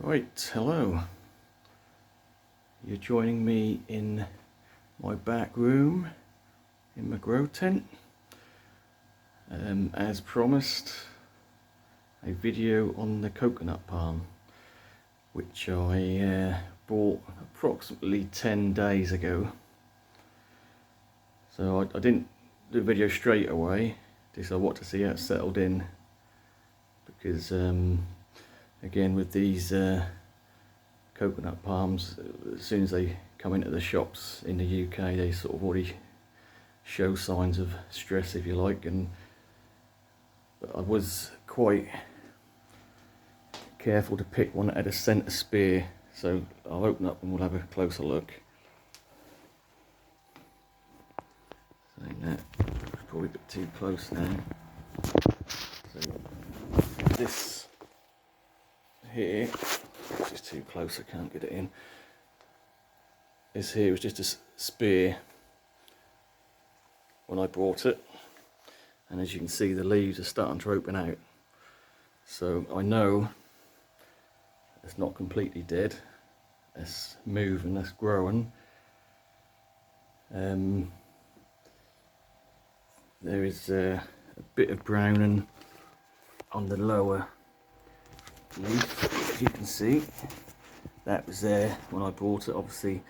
Right, hello. You're joining me in my back room in my grow tent. As promised, a video on the coconut palm, which I bought approximately 10 days ago. So I didn't do a video straight away, because I want to see how it settled in, because again with these coconut palms, as soon as they come into the shops in the UK, they sort of already show signs of stress, if you like. But I was quite careful to pick one that had a centre spear, so I'll open up and we'll have a closer look. Saying that, probably a bit too close now. So this here, which is too close, I can't get it in. This here was just a spear when I bought it, and as you can see, the leaves are starting to open out. So I know it's not completely dead. It's moving, it's growing. There is a bit of browning on the lower leaf, as you can see. That was there when I bought it, obviously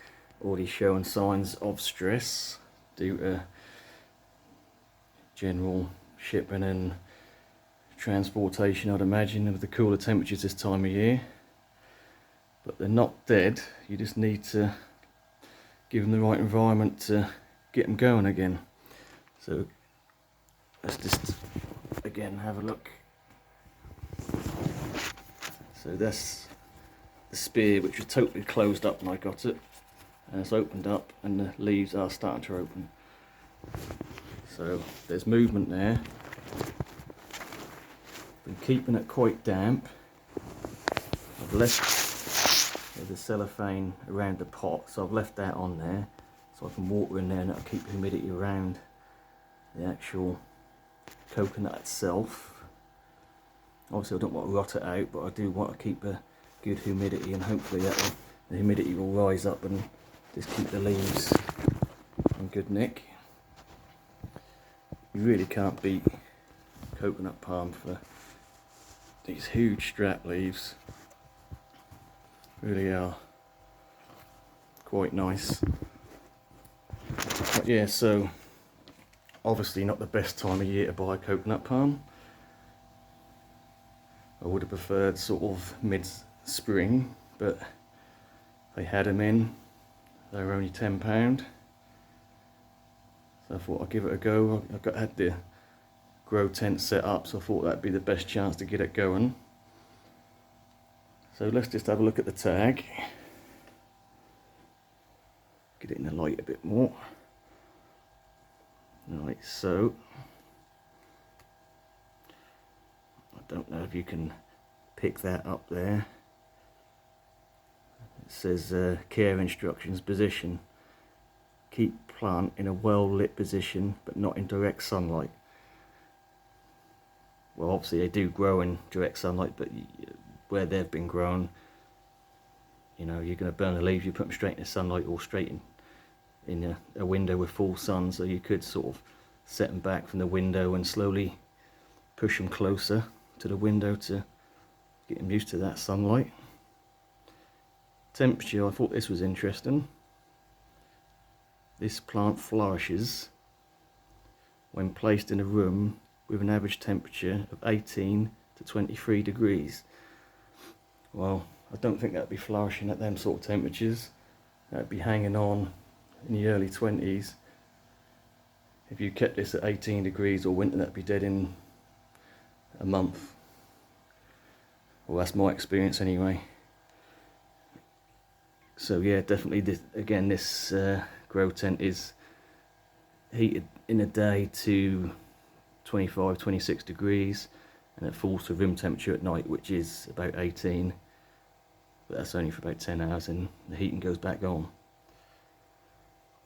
already showing signs of stress due to general shipping and transportation, I'd imagine, with the cooler temperatures this time of year. But they're not dead, you just need to give them the right environment to get them going again. So let's just again have a look. So that's the spear, which was totally closed up when I got it, and it's opened up and the leaves are starting to open. So there's movement there. Been keeping it quite damp. I've left the cellophane around the pot, so I've left that on there so I can water in there, and that'll keep humidity around the actual coconut itself. Obviously I don't want to rot it out, but I do want to keep a good humidity, and hopefully the humidity will rise up and just keep the leaves in good nick. You really can't beat coconut palm for these huge strap leaves. Really are quite nice. But yeah, so obviously not the best time of year to buy a coconut palm. I would have preferred sort of mid-spring, but they had them in. They were only £10. So I thought I'd give it a go. Had the grow tent set up, so I thought that'd be the best chance to get it going. So let's just have a look at the tag. Get it in the light a bit more. Right, so I don't know if you can pick that up there. It says care instructions, position. Keep plant in a well lit position but not in direct sunlight. Well, obviously they do grow in direct sunlight, but where they've been grown, you know, you're going to burn the leaves. You put them straight in the sunlight or straight in a window with full sun, so you could sort of set them back from the window and slowly push them closer to the window to get them used to that sunlight. Temperature, I thought this was interesting. This plant flourishes when placed in a room with an average temperature of 18 to 23 degrees. Well, I don't think that'd be flourishing at them sort of temperatures. That'd be hanging on in the early 20s. If you kept this at 18 degrees or winter, that'd be dead in a month. Well, that's my experience anyway. So yeah, definitely this grow tent is heated in a day to 25, 26 degrees, and it falls to room temperature at night, which is about 18. But that's only for about 10 hours, and the heating goes back on.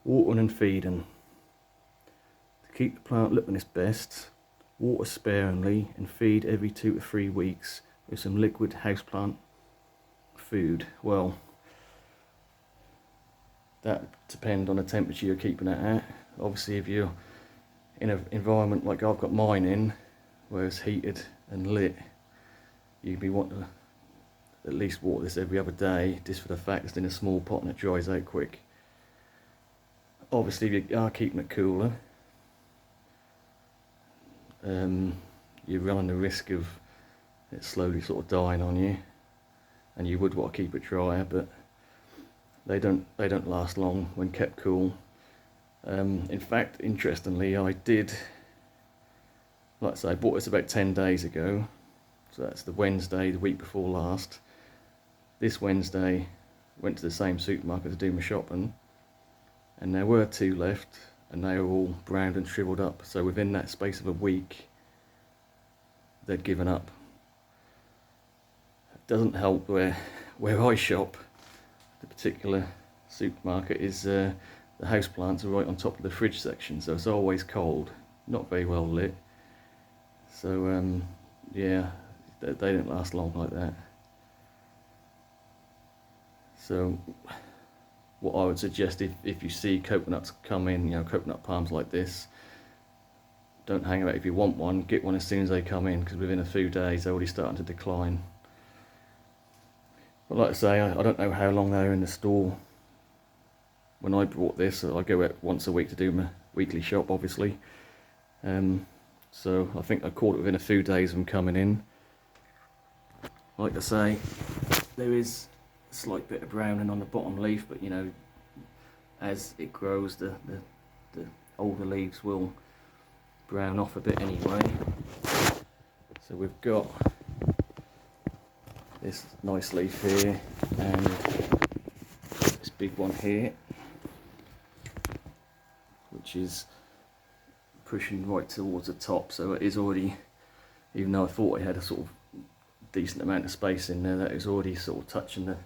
Watering and feeding. To keep the plant looking its best, water sparingly and feed every 2 to 3 weeks with some liquid houseplant food? Well, that depends on the temperature you're keeping it at. Obviously, if you're in an environment like I've got mine in, where it's heated and lit, you'd be wanting to at least water this every other day, just for the fact it's in a small pot and it dries out quick. Obviously, if you are keeping it cooler, you're running the risk of it slowly sort of dying on you, and you would want to keep it drier, but they don't last long when kept cool. In fact, interestingly, I did, like I say, I bought this about 10 days ago, so that's the Wednesday, the week before last. This Wednesday, went to the same supermarket to do my shopping, and there were 2 left, and they were all browned and shriveled up. So within that space of a week, they'd given up. It doesn't help where I shop. The particular supermarket is the house plants are right on top of the fridge section, so it's always cold, not very well lit. So yeah, they don't last long like that. So what I would suggest, if you see coconuts come in, you know, coconut palms like this, don't hang about. If you want one, get one as soon as they come in, because within a few days they're already starting to decline. But like I say, I don't know how long they're in the store. When I bought this, I go out once a week to do my weekly shop, obviously. So I think I caught it within a few days of them coming in. Like I say, there is a slight bit of browning on the bottom leaf, but you know, as it grows, the older leaves will brown off a bit anyway. So we've got this nice leaf here, and this big one here, which is pushing right towards the top. So it is already, even though I thought it had a sort of decent amount of space in there, that is already sort of touching the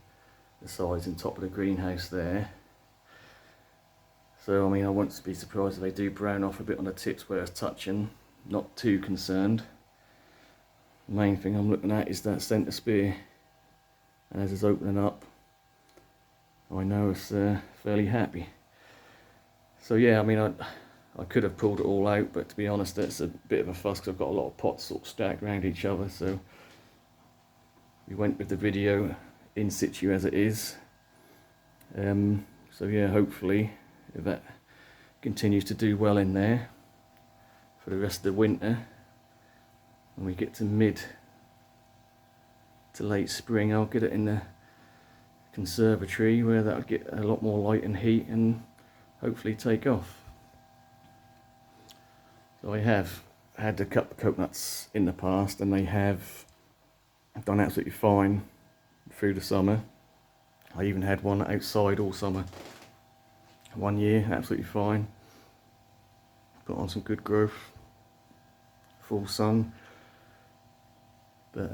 sides and top of the greenhouse there. So I mean, I won't be surprised if they do brown off a bit on the tips where it's touching. Not too concerned. The main thing I'm looking at is that centre spear, and as it's opening up, I know it's fairly happy. So yeah, I mean, I could have pulled it all out, but to be honest, that's a bit of a fuss because I've got a lot of pots sort of stacked around each other. So we went with the video in situ as it is. So yeah, hopefully, if that continues to do well in there for the rest of the winter, when we get to mid to late spring, I'll get it in the conservatory where that'll get a lot more light and heat and hopefully take off. So I have had a couple of coconuts in the past, and they have done absolutely fine through the summer. I even had one outside all summer one year, absolutely fine. Put on some good growth, full sun. But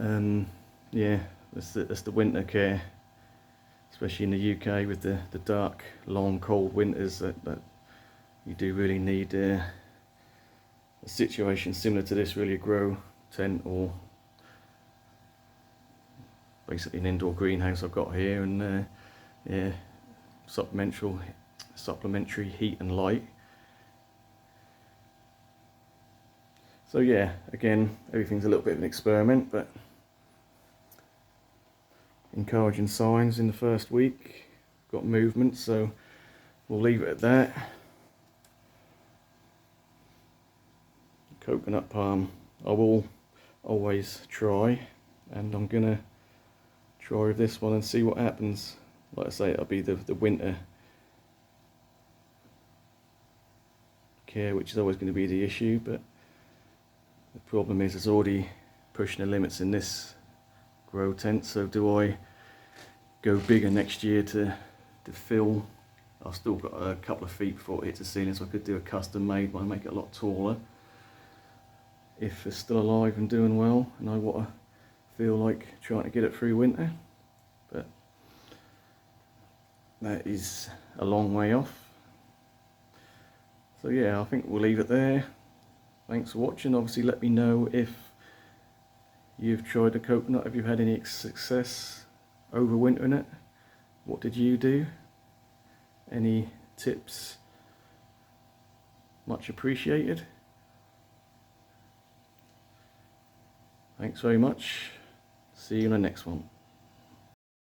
yeah, that's the winter care, especially in the UK with the dark, long, cold winters, that you do really need a situation similar to this, really, a grow tent or basically an indoor greenhouse I've got here, and yeah, supplementary heat and light. So yeah, again, everything's a little bit of an experiment, but encouraging signs in the first week. Got movement, so we'll leave it at that. Coconut palm, I will always try, and I'm gonna try with this one and see what happens. Like I say, it'll be the winter care, which is always going to be the issue, but the problem is it's already pushing the limits in this grow tent. So do I go bigger next year to fill? I've still got a couple of feet before it hits the ceiling, so I could do a custom made one, make it a lot taller if it's still alive and doing well, and I want to feel like trying to get it through winter. But that is a long way off. So yeah, I think we'll leave it there. Thanks for watching. Obviously, let me know if you've tried the coconut, if you've had any success, overwintering it? What did you do? Any tips? Much appreciated. Thanks very much. See you in the next one.